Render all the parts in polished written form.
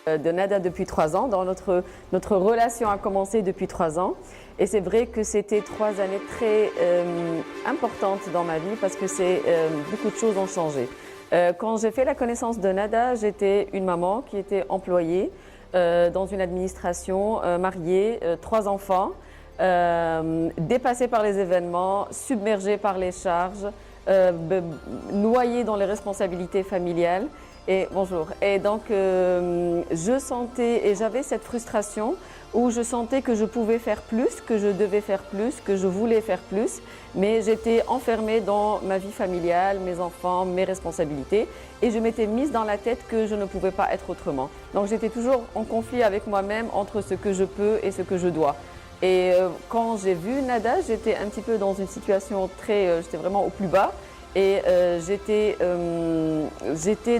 De Nada depuis 3 ans. Notre relation a commencé depuis 3 ans. Et c'est vrai que c'était 3 années très importantes dans ma vie parce que beaucoup de choses ont changé. Quand j'ai fait la connaissance de Nada, j'étais une maman qui était employée dans une administration, mariée, 3 enfants, dépassée par les événements, submergée par les charges, noyée dans les responsabilités familiales. Et bonjour. Et donc, je sentais et j'avais cette frustration où je sentais que je pouvais faire plus, que je devais faire plus, que je voulais faire plus, mais j'étais enfermée dans ma vie familiale, mes enfants, mes responsabilités, et je m'étais mise dans la tête que je ne pouvais pas être autrement. Donc, j'étais toujours en conflit avec moi-même entre ce que je peux et ce que je dois. Et quand j'ai vu Nada, j'étais un petit peu dans une situation j'étais vraiment au plus bas. Et j'étais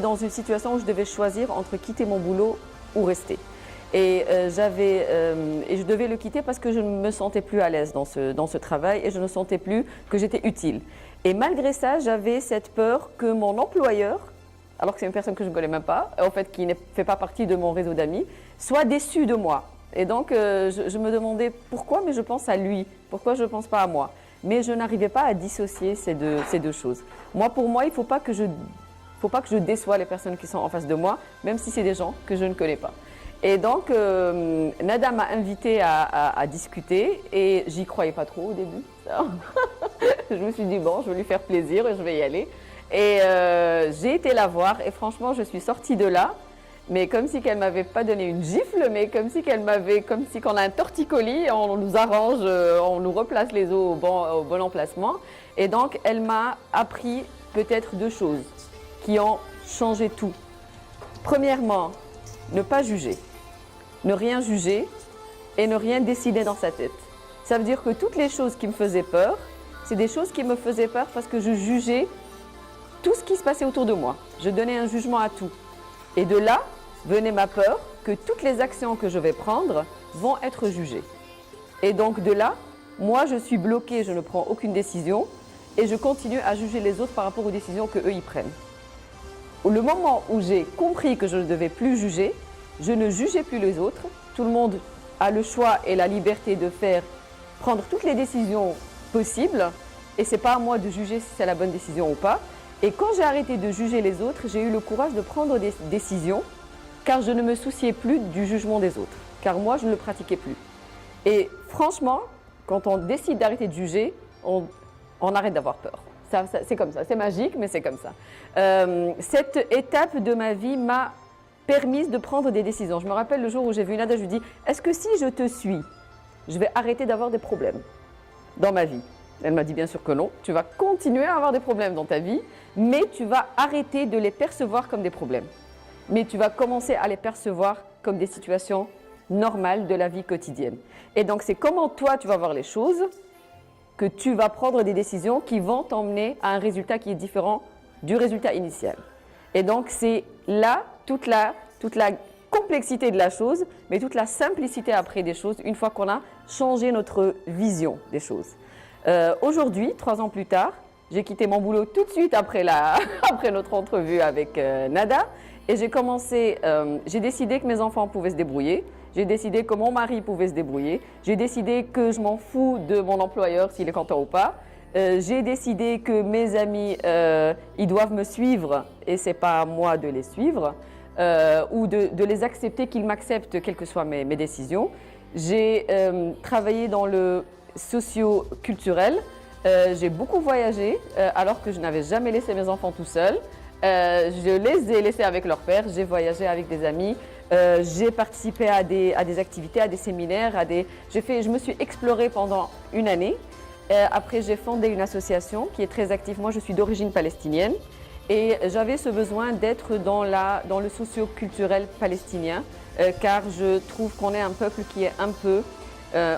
dans une situation où je devais choisir entre quitter mon boulot ou rester. Et je devais le quitter parce que je ne me sentais plus à l'aise dans ce travail et je ne sentais plus que j'étais utile. Et malgré ça, j'avais cette peur que mon employeur, alors que c'est une personne que je ne connais même pas, en fait qui ne fait pas partie de mon réseau d'amis, soit déçu de moi. Et donc je me demandais pourquoi, mais je pense à lui, pourquoi je ne pense pas à moi. Mais je n'arrivais pas à dissocier ces deux choses. Pour moi, il ne faut pas que je déçois les personnes qui sont en face de moi, même si c'est des gens que je ne connais pas. Et donc, Nada m'a invitée à discuter et j'y croyais pas trop au début. Je me suis dit, bon, je vais lui faire plaisir et je vais y aller. Et j'ai été la voir et franchement, je suis sortie de là. Mais comme si qu'elle m'avait pas donné une gifle, mais comme si qu'on a un torticolis, on nous arrange, on nous replace les os au bon emplacement. Et donc, elle m'a appris peut-être 2 choses qui ont changé tout. Premièrement, ne pas juger, ne rien juger et ne rien décider dans sa tête. Ça veut dire que toutes les choses qui me faisaient peur, c'est des choses qui me faisaient peur parce que je jugeais tout ce qui se passait autour de moi. Je donnais un jugement à tout. Et de là venait ma peur que toutes les actions que je vais prendre vont être jugées. Et donc de là, moi je suis bloquée, je ne prends aucune décision et je continue à juger les autres par rapport aux décisions qu'eux ils prennent. Le moment où j'ai compris que je ne devais plus juger, je ne jugeais plus les autres. Tout le monde a le choix et la liberté de prendre toutes les décisions possibles et c'est pas à moi de juger si c'est la bonne décision ou pas. Et quand j'ai arrêté de juger les autres, j'ai eu le courage de prendre des décisions car je ne me souciais plus du jugement des autres, car moi je ne le pratiquais plus. Et franchement, quand on décide d'arrêter de juger, on arrête d'avoir peur. C'est comme ça, c'est magique, mais c'est comme ça. Cette étape de ma vie m'a permis de prendre des décisions. Je me rappelle le jour où j'ai vu Nada, je lui dis « Est-ce que si je te suis, je vais arrêter d'avoir des problèmes dans ma vie ?» Elle m'a dit bien sûr que non, tu vas continuer à avoir des problèmes dans ta vie, mais tu vas arrêter de les percevoir comme des problèmes. Mais tu vas commencer à les percevoir comme des situations normales de la vie quotidienne. Et donc c'est comment toi tu vas voir les choses que tu vas prendre des décisions qui vont t'emmener à un résultat qui est différent du résultat initial. Et donc c'est là toute la complexité de la chose, mais toute la simplicité après des choses, une fois qu'on a changé notre vision des choses. Aujourd'hui, 3 ans plus tard, j'ai quitté mon boulot tout de suite après notre entrevue avec Nada et j'ai décidé que mes enfants pouvaient se débrouiller, j'ai décidé que mon mari pouvait se débrouiller, j'ai décidé que je m'en fous de mon employeur s'il est content ou pas, j'ai décidé que mes amis, ils doivent me suivre et c'est pas à moi de les suivre ou de les accepter, qu'ils m'acceptent quelles que soient mes décisions. J'ai travaillé dans le socio-culturel. J'ai beaucoup voyagé alors que je n'avais jamais laissé mes enfants tout seuls. Je les ai laissés avec leur père, j'ai voyagé avec des amis, j'ai participé à des activités, à des séminaires, je me suis explorée pendant une année. Après, j'ai fondé une association qui est très active. Moi, je suis d'origine palestinienne et j'avais ce besoin d'être dans le socio-culturel palestinien car je trouve qu'on est un peuple qui est un peu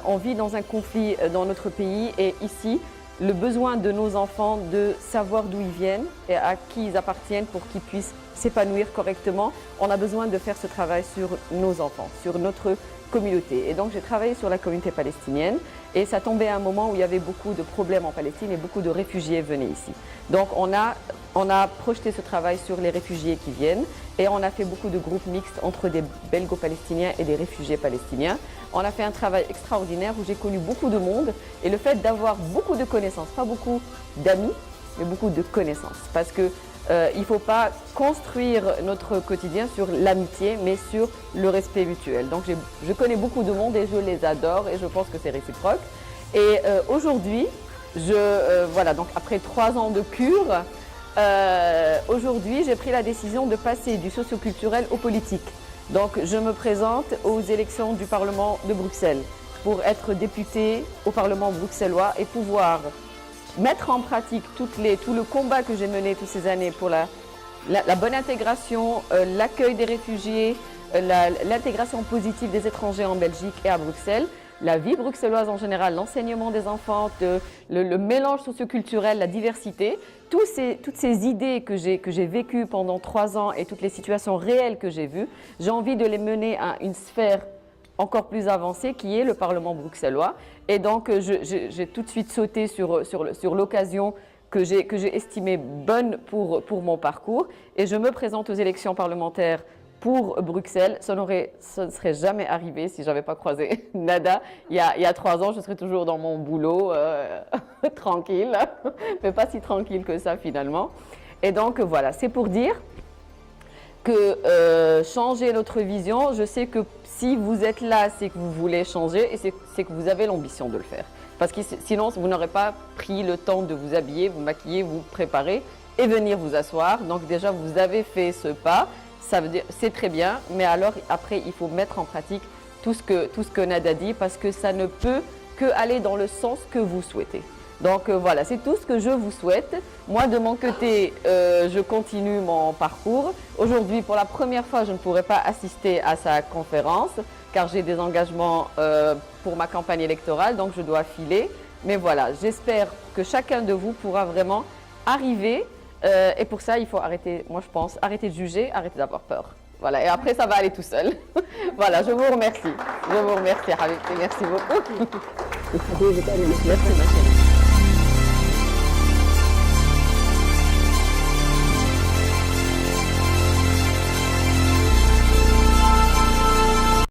on vit dans un conflit dans notre pays et ici, le besoin de nos enfants de savoir d'où ils viennent et à qui ils appartiennent pour qu'ils puissent s'épanouir correctement, on a besoin de faire ce travail sur nos enfants, sur notre communauté. Et donc j'ai travaillé sur la communauté palestinienne et ça tombait à un moment où il y avait beaucoup de problèmes en Palestine et beaucoup de réfugiés venaient ici. Donc on a on a projeté ce travail sur les réfugiés qui viennent et on a fait beaucoup de groupes mixtes entre des belgo-palestiniens et des réfugiés palestiniens. On a fait un travail extraordinaire où j'ai connu beaucoup de monde et le fait d'avoir beaucoup de connaissances, pas beaucoup d'amis, mais beaucoup de connaissances. Parce que il ne faut pas construire notre quotidien sur l'amitié, mais sur le respect mutuel. Donc je connais beaucoup de monde et je les adore et je pense que c'est réciproque. Et aujourd'hui, voilà, donc après 3 ans de cure, aujourd'hui j'ai pris la décision de passer du socioculturel au politique. Donc je me présente aux élections du Parlement de Bruxelles pour être députée au Parlement bruxellois et pouvoir mettre en pratique tout le combat que j'ai mené toutes ces années pour la bonne intégration, l'accueil des réfugiés, l'intégration positive des étrangers en Belgique et à Bruxelles, la vie bruxelloise en général, l'enseignement des enfants, le mélange socioculturel, la diversité, toutes ces idées que j'ai vécues pendant 3 ans et toutes les situations réelles que j'ai vues, j'ai envie de les mener à une sphère encore plus avancée qui est le Parlement bruxellois. Et donc, j'ai tout de suite sauté sur l'occasion que j'ai estimée bonne pour mon parcours. Et je me présente aux élections parlementaires pour Bruxelles. Ça ne serait jamais arrivé si je n'avais pas croisé Nada. Il y a 3 ans, je serais toujours dans mon boulot, tranquille, mais pas si tranquille que ça finalement. Et donc, voilà, c'est pour dire que changer notre vision, je sais que si vous êtes là, c'est que vous voulez changer et c'est que vous avez l'ambition de le faire. Parce que sinon, vous n'aurez pas pris le temps de vous habiller, vous maquiller, vous préparer et venir vous asseoir. Donc déjà, vous avez fait ce pas, ça veut dire c'est très bien, mais alors après, il faut mettre en pratique tout ce que Nada dit parce que ça ne peut que aller dans le sens que vous souhaitez. Donc voilà, c'est tout ce que je vous souhaite. Moi, de mon côté, je continue mon parcours. Aujourd'hui, pour la première fois, je ne pourrai pas assister à sa conférence car j'ai des engagements pour ma campagne électorale, donc je dois filer. Mais voilà, j'espère que chacun de vous pourra vraiment arriver. Et pour ça, il faut arrêter, moi je pense, arrêter de juger, arrêter d'avoir peur. Voilà, et après, ça va aller tout seul. Voilà, je vous remercie. Je vous remercie, Habibti. Merci beaucoup. Merci, ma chérie.